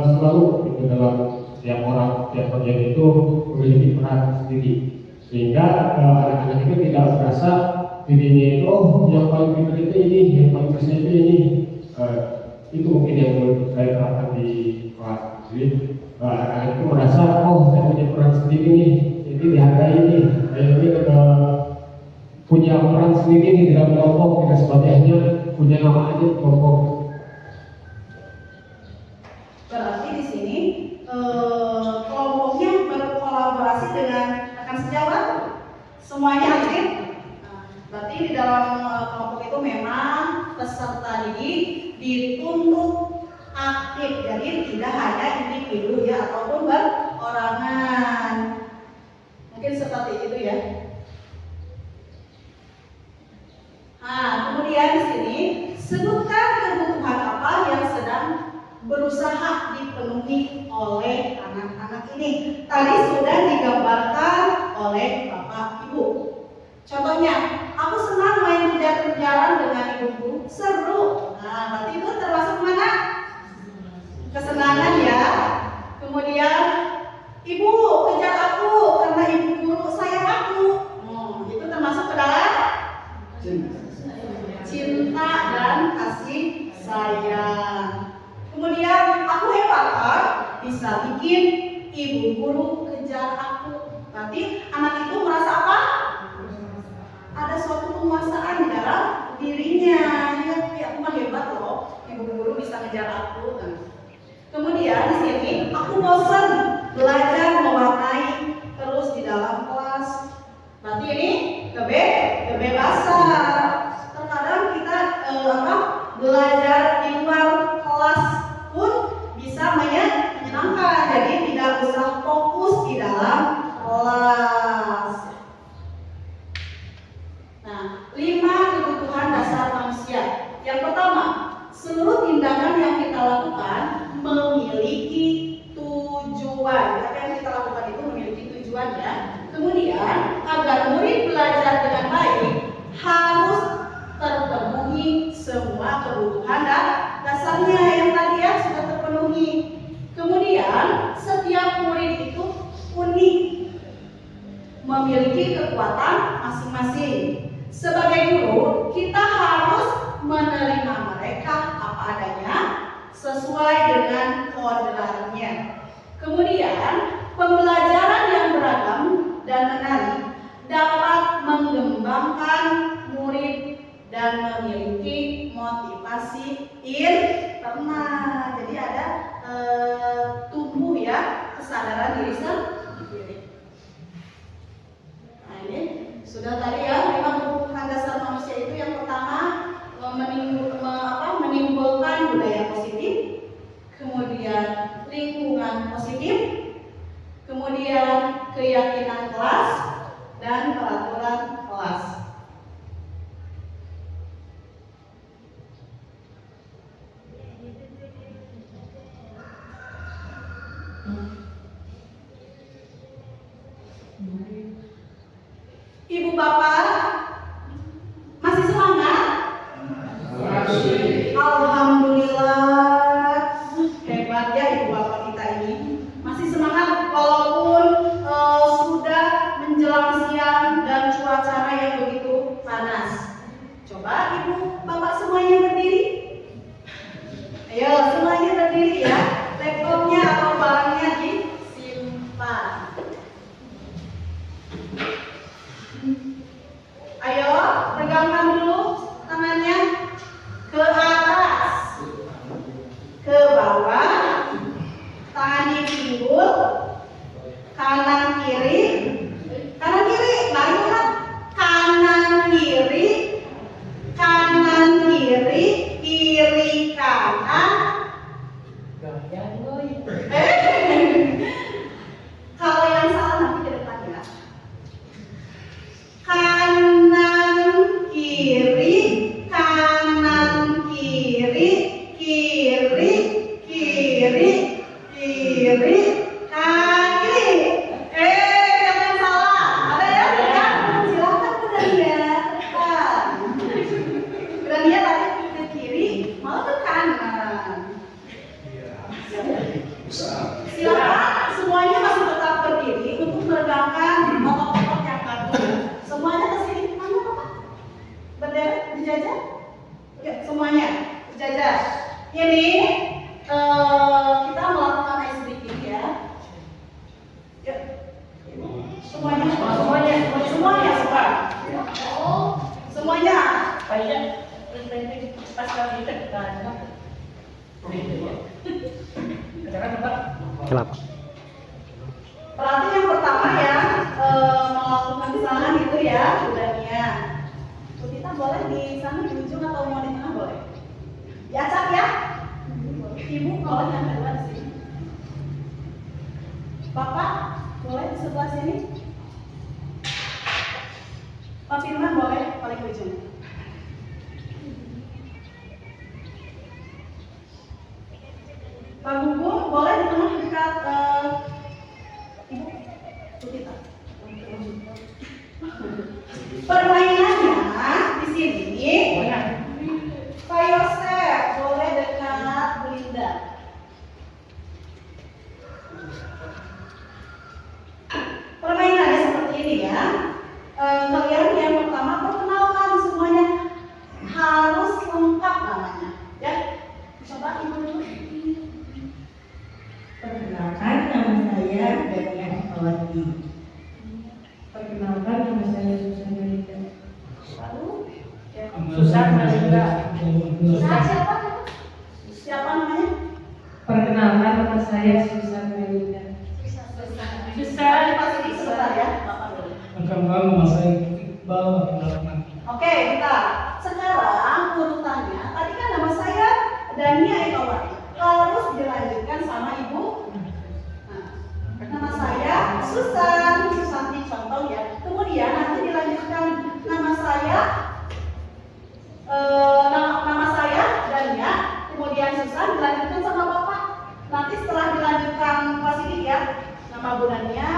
selalu itu dalam setiap orang, setiap bagian itu memiliki peran sendiri, sehingga anak-anak itu tidak merasa dirinya itu yang paling pintar itu ini, yang paling bisa itu ini. Itu mungkin yang saya terapkan di kelas. Jadi anak-anak itu merasa saya punya peran sendiri nih, jadi dihargai nih, saya ini punya peran sendiri nih di dalam kelompok, tidak sebaliknya punya nama aja kelompok. Berarti di sini kelompoknya berkolaborasi dengan rekan sejawat, semuanya aktif. Berarti di dalam kelompok itu memang peserta didik dituntut aktif, jadi tidak hanya individu ya ataupun Nah ini tadi sudah digambarkan oleh Bapak Ibu. Contohnya, aku senang main kejar-kejaran dengan ibuku, seru. Nah berarti itu termasuk mana? Kesenangan ya. Kemudian, ibu kejar aku karena ibu guru sayang aku. Itu termasuk ke dalam cinta dan kasih sayang. Kemudian aku hebat kan, bisa bikin ibu guru kejar aku. Berarti anak itu merasa apa? Ada suatu penguasaan di dalam dirinya. Ya, aku mah hebat loh, ibu guru bisa ngejar aku. Kemudian di sini aku bosan belajar mewarnai terus di dalam kelas. Berarti ini kebebasan. Terkadang kita belajar di luar kelas pun bisa menyenangkan. Jadi tidak usah fokus di dalam kelas. Nah, 5 kebutuhan dasar manusia. Yang pertama, seluruh tindakan yang kita lakukan memiliki tujuan. Apa yang kita lakukan itu memiliki tujuan ya. Kemudian, agar murid belajar dengan baik, harus terpenuhi semua kebutuhan dan dasarnya yang tadi ya sudah terpenuhi. Kemudian, setiap murid itu unik, memiliki kekuatan masing-masing. Sebagai guru, kita harus menerima mereka apa adanya sesuai dengan kodrarnya. Kemudian, pembelajaran yang beragam dan menarik dapat mengembangkan murid dan memiliki motivasi internal. Jadi ada tumbuh ya kesadaran diri sendiri. Nah ini sudah tadi ya 5 kebutuhan dasar manusia itu. Yang pertama menimbulkan budaya positif, kemudian lingkungan positif, kemudian keyakinan kelas dan peraturan kelas. Ibu bapak masih semangat? Masih. Alhamdulillah, hebat ya ibu bapak kita ini. Masih semangat walaupun sudah menjelang siang dan cuaca yang begitu panas. Coba ibu bapak semuanya berdiri. Ayo semuanya berdiri ya. Laptopnya atau barangnya disimpan. Ayo, pegangkan dulu tangannya ke atas, ke bawah, tangan di pinggul, kanan kiri, baru kanan kiri, kiri kanan. Kalau yang salah nanti ke depan ya. Kanan kiri, kanan kiri, kiri, kiri, kiri, kaki. Siapa yang salah? Ada ya? Silakan Berania. Berania tadi ke kiri, malah ke kanan. Silakan semuanya masih tetap berdiri untuk meregangkan otot-otot yang kaku. Semuanya ke sini. Mana Bapak? Bendera dijajah? Ya, semuanya dijajah. Ini kita melakukan ice breaking ya. Ya. Semuanya. Semuanya. Baiknya, pas kali itu kita Kenapa? Berarti yang pertama ya melakukan kesalahan itu ya budanya. Kita boleh di sana di ujung atau mau di tengah boleh. Diacak ya. Ibu boleh yang kedua di sini. Bapak boleh di sebelah sini. Pak Firman boleh paling ujung. Pak Gugum boleh di tengah dekat Perkenalkan, nama saya Susan Melinda. Susan Melinda. Siapa? Siapa namanya? Perkenalkan, nama saya Susan Melinda. Susan, pasti sebentar ya, Bapak dulu. Perkenalkan, nama saya Iqbal Abdurrahman. Oke, bentar. Sekarang urutannya, tadi kan nama saya Dania Ekawati. Harus dilanjutkan sama Ibu. Nah, nama saya Susanti contoh ya. Kemudian nanti dilanjutkan nama saya nama saya Dania, kemudian Susan dilanjutkan sama Bapak. Nanti setelah dilanjutkan positif ya. Nama Bu Dania,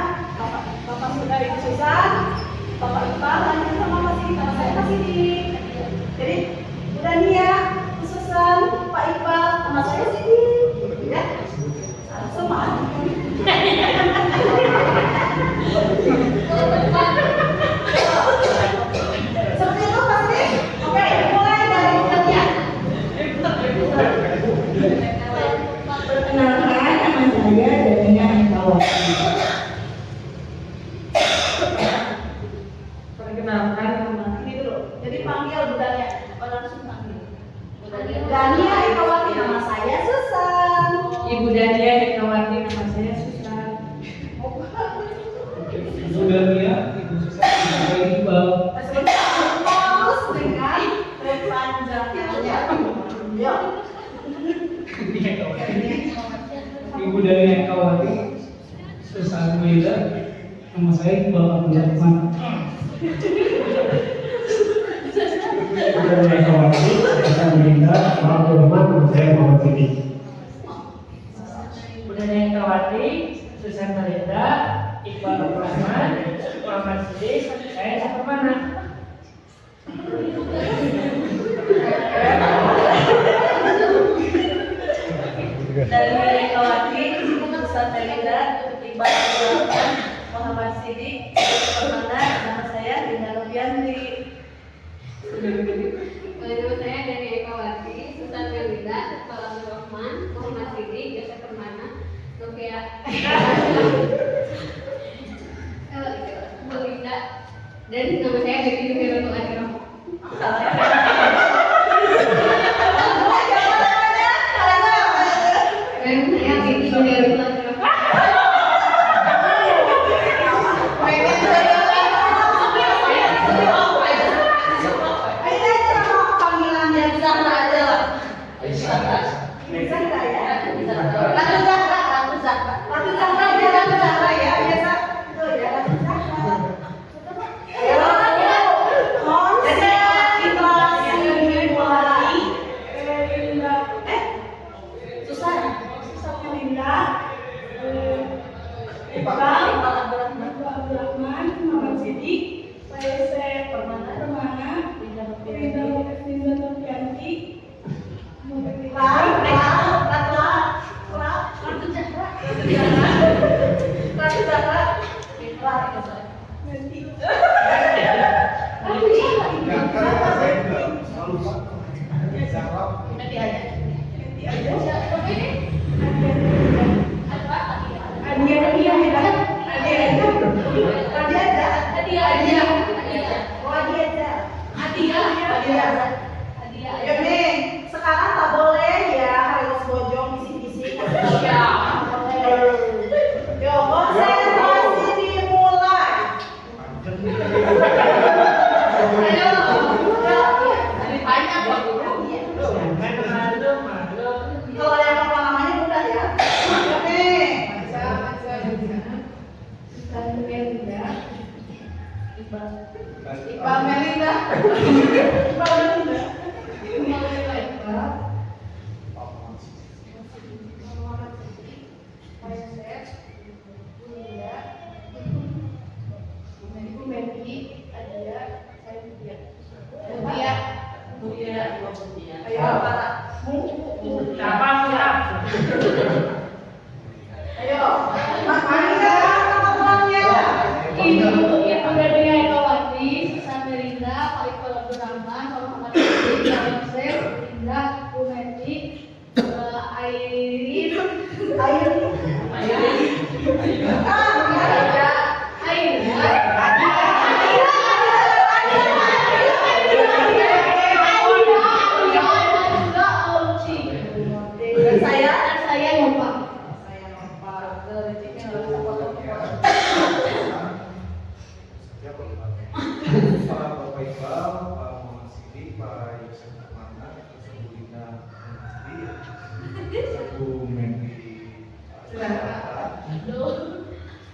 Bapak sudah Ibu Susan, Bapak Iqbal, lanjut sama Pasidik, nama saya Pasidik. Jadi Bu Dania, Bu Susan, Pak Iqbal, nama saya Sidik. Ya, semua. Seperti itu Pasidik. Oke, mulai dari Bu Dania. Perkenalkan, nama saya Dania Ekawati. Perkenalkan, nama Ini dulu. Jadi panggil Bu Dania. Langsung panggil. Dania Ekawati, nama saya Susan. Ibu Dania Ekawati, nama saya Susan. Ibu Dania, Ibu Susan, nama saya Iqbal. Terus dengan perpanjangannya. Ya. Ibu Dania Ekawati, Susan Melinda, nama saya Iqbal Abdurrahman. Sudah Ekawati, Susan Melinda, Pak Abdurrahman, nama saya Muhammad Sidik. Budaya Ekawati, Susan Melinda, Iqbal Abdurrahman, Muhammad Sidik, saya Supermana. Dania Ekawati, Susan Melinda, Iqbal Abdurrahman, Muhammad Sidik, Supermana, nama saya Dinda Noviandri. Nama saya Dania Ekawati, Susan Melinda, Iqbal Abdurrahman, Muhammad Sidik, Jasa Permana, Novia Melinda, dan nama saya Dewi Wiranto Adira. Dan saya Dewi Wiranto Adira. Ayo nama panggilannya Zahra aja lah. Zahra ya. Ratu Zahra dia Ratu Zahra ya biasa. Itu ya Ratu Zahra. Ayo. Konsentrasi mulai. Susan Melinda. Iqbal Abdurrahman, Muhammad Sidik, saya Permana, Dinda Novianti, sekarang tak boleh ya harus bojong bisik-bisik. Yo, konsentrasi dimulai. Banyak kok. Kalau yang namanya mudah ya. Oke. Iqbal Melinda. Ayo, Mas Manika, nama puangnya. Ibu Dania Ekawati, Susan Melinda, Pak Iqbal Abdurrahman, Pak Muhammad Sidik, Pak Yosef, Linda, Bu Meti, Airin, Ayo.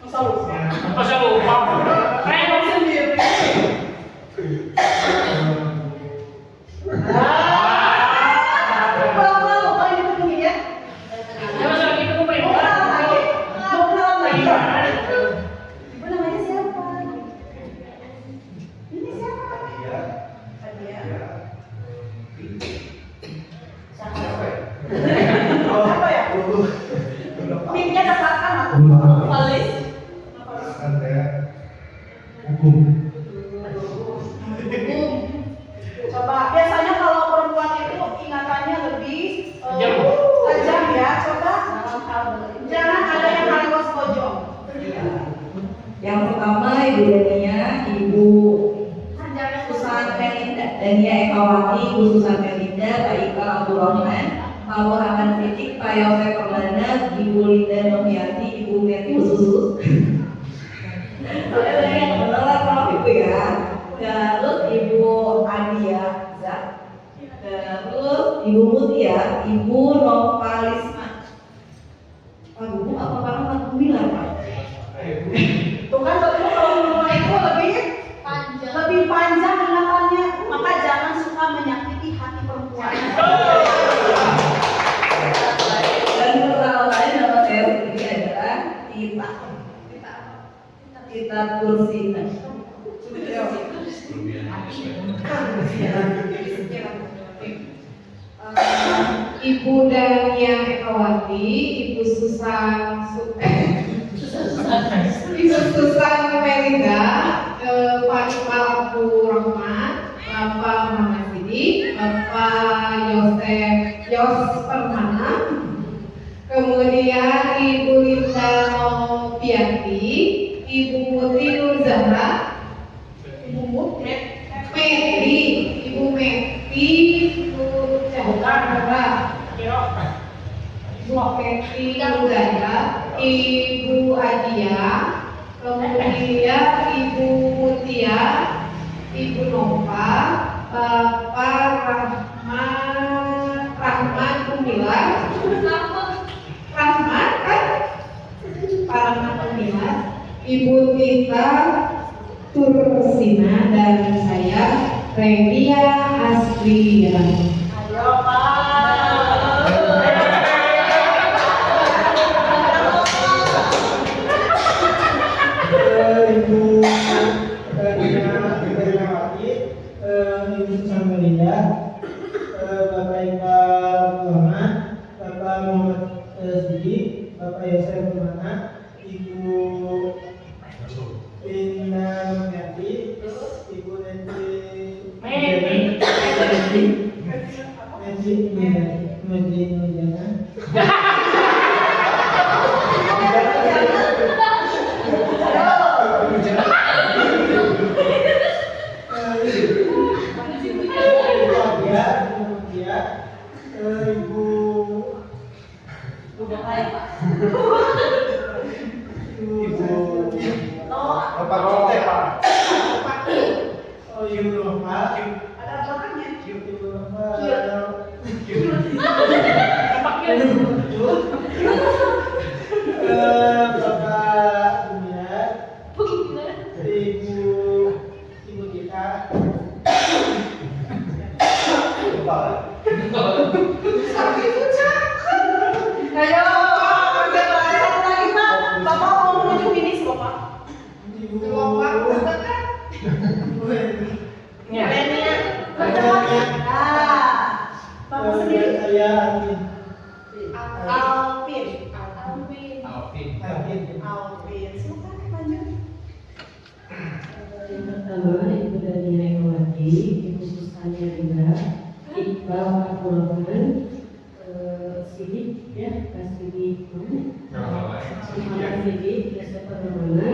Masa lupa? Masa lupa? Kayak sendiri. Lupa lupa itu begini ya. Masa gitu gue pengen. Mau kenalan lagi? Mau kenalan lagi? Gimana? Ibu namanya siapa? Ini siapa? Adia. Apa ya? Mic-nya dekatkan aku. Valis. Coba biasanya kalau perempuan itu ingatannya lebih tajam ya. Coba jangan ada yang harus pojok. Yang pertama Ibu Dania, Ibu Susan Dania Ekawati, Ibu Susan Melinda, Pak Ika Abdurrahman, Pak Muhammad Fitik, Pak Yosef Perdana, Ibu Linda Noviati, Ibu Meti Susu. Menolak maaf Ibu ya. Terus Ibu Adia, terus Ibu Mutia, Ibu Novalisma. Pak Ibu apa karena Mila Pak? Tuh kan betul kalau perempuan itu lebih panjang ingatannya, maka jangan suka menyakiti hati perempuan. Dan pertama kali nama saya sendiri adalah Tita Kursina. Ibu Dania Ekawati, Ibu Susan Melinda, Pak Iqbal Abdurrahman, Bapak Muhammad Sidik, Bapak Yos Permana, kemudian Ibu Linda Noviati, Ibu Muti Nur Zahra, Ibu Meti, Ibu Chandra, Ibu Meti Nur Zahra, Ibu Adia, kemudian Ibu Mutia, Ibu Nova, Bapak Rahman Gumilar, Rahman kan? Pak Rahman Gumilar, Ibu Tita Tursina, dan saya Redia Astria. Ayo Pak. Ibu Megawati, Ibu Susan Melinda, Bapak Ika Abdurrahman, Bapak Muhammad Sidik, Bapak Yosef Perdana, Ibu Linda Noviati, Ibu Meti Nurjana. Ayo, satu lagi Pak. Bapak mau menuju finish kok Pak. Dania. Bapak sendiri. Saya Alvin. Silakan lanjut. Yang pertama Ibu Dania Ekawati, Ibu Susan Melinda, Iqbal Abdurrahman, Sidik ya, Sidik Muhammad Sidik, Yosef Perdana,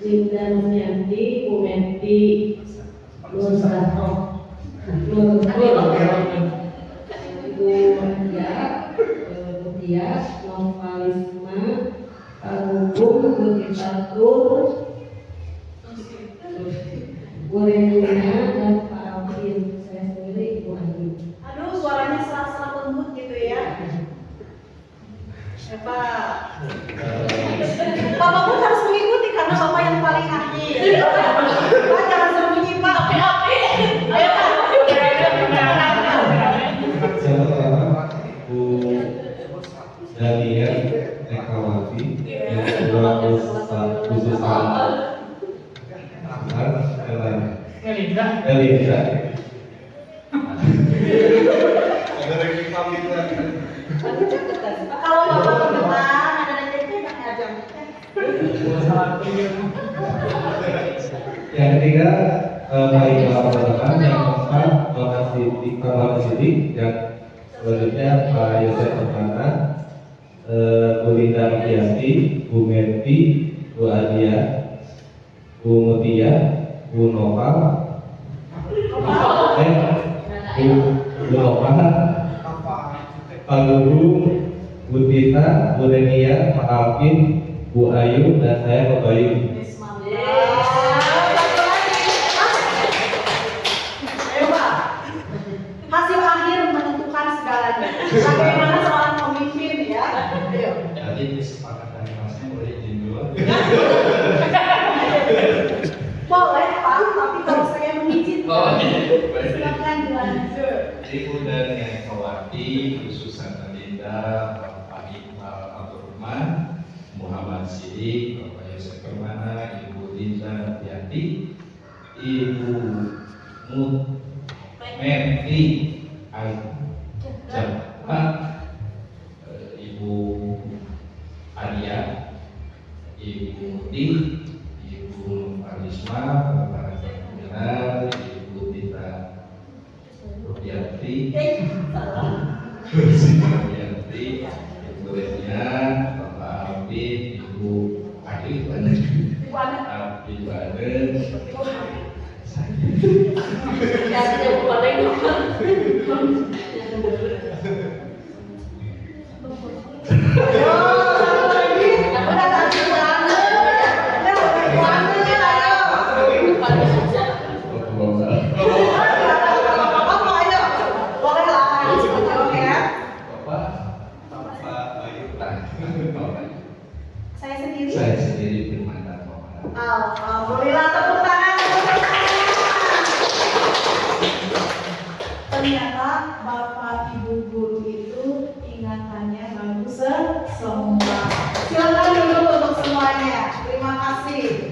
Linda Noviati, Ibu Meti Nur Zahra, Ibu Adia, Mutia, Novalisma, Agung, Tita Tur, Bu Renina, dan Pak Alvin. Saya sendiri Ibu Adi. Aduh, suaranya serak-serak lembut gitu ya. Pak. Bapak pun harus mengikuti. khususan Elindra. Kalau bapak kebetulan ada rezeki pakai aja. Yang ketiga baik Bapak yang keempat Bapak Sidik, yang selanjutnya Pak Yosef Permana, Bu Rita Mikianti, Bu Merti, Bu Adia, Bu Mutia, Bu Nova, Bu Nova, Pak Guru, Bu Tita, Bu Renia, Pak Alvin, Bu Ayu, dan saya Pak Bayu. Ayo Pak, hasil akhir menentukan segalanya. Bagaimana seorang pemimpin ya? Ayo. Jadi kesepakatan masnya boleh izin dulu. Boleh Pak, tapi kalau saya mengizinkan. Oh, iya. Silakan dilanjut. Ibu dan yang Kawati, khususan Linda, Bapak Iqbal Abdurrahman, Muhammad Sidik, Bapak Yosef Permana, Ibu Linda Tiati, Ibu Merti Ajabah, Ibu Adia, Ibu Di, Ibu Arisma, Bapak General, Ibu Tita Rupiati, Rupiati, Ibu Renian, Bapak Alvin, Ibu Adi, Ibu Ade, saya sendiri Firman dan Bapak. Alhamdulillah, tepuk tangan. Ternyata Bapak Ibu guru itu ingatannya bagus semua. Silakan duduk untuk semuanya. Terima kasih.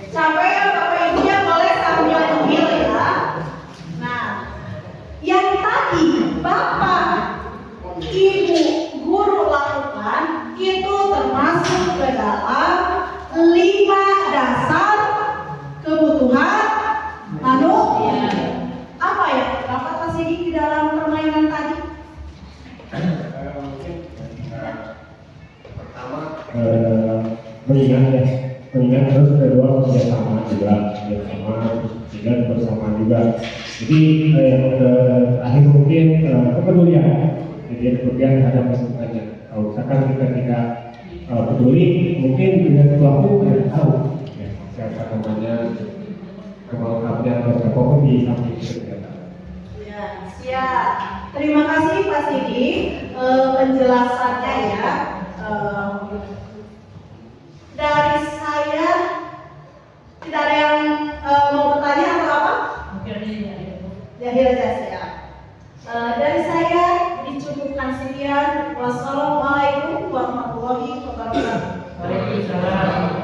Sampai Bapak Ibunya boleh sambil memilih ya. Nah, yang tadi Bapak Ibu guru lakukan itu termasuk ke dalam 5 dasar kebutuhan manusia. Apa ya? Bapak kasih di dalam permainan tadi? Pertama mengingat terus, kedua kerjasama juga, ketiga bersama juga. Jadi yang terakhir mungkin kepedulian. Jadi kemudian ada masukannya. Kalau misalkan kita tidak peduli, mungkin dengan sesuatu tidak tahu ya, siapa namanya, kemalapnya atau siapa pun di samping kegiatan. Ya, siap. Terima kasih Pak Sidi penjelasannya ya. Dari saya tidak ada yang mau bertanya atau apa? Jahil aja siap. Dari saya dicukupkan sekian. Wassalamualaikum warahmatullahi wabarakatuh. Waalaikumsalam.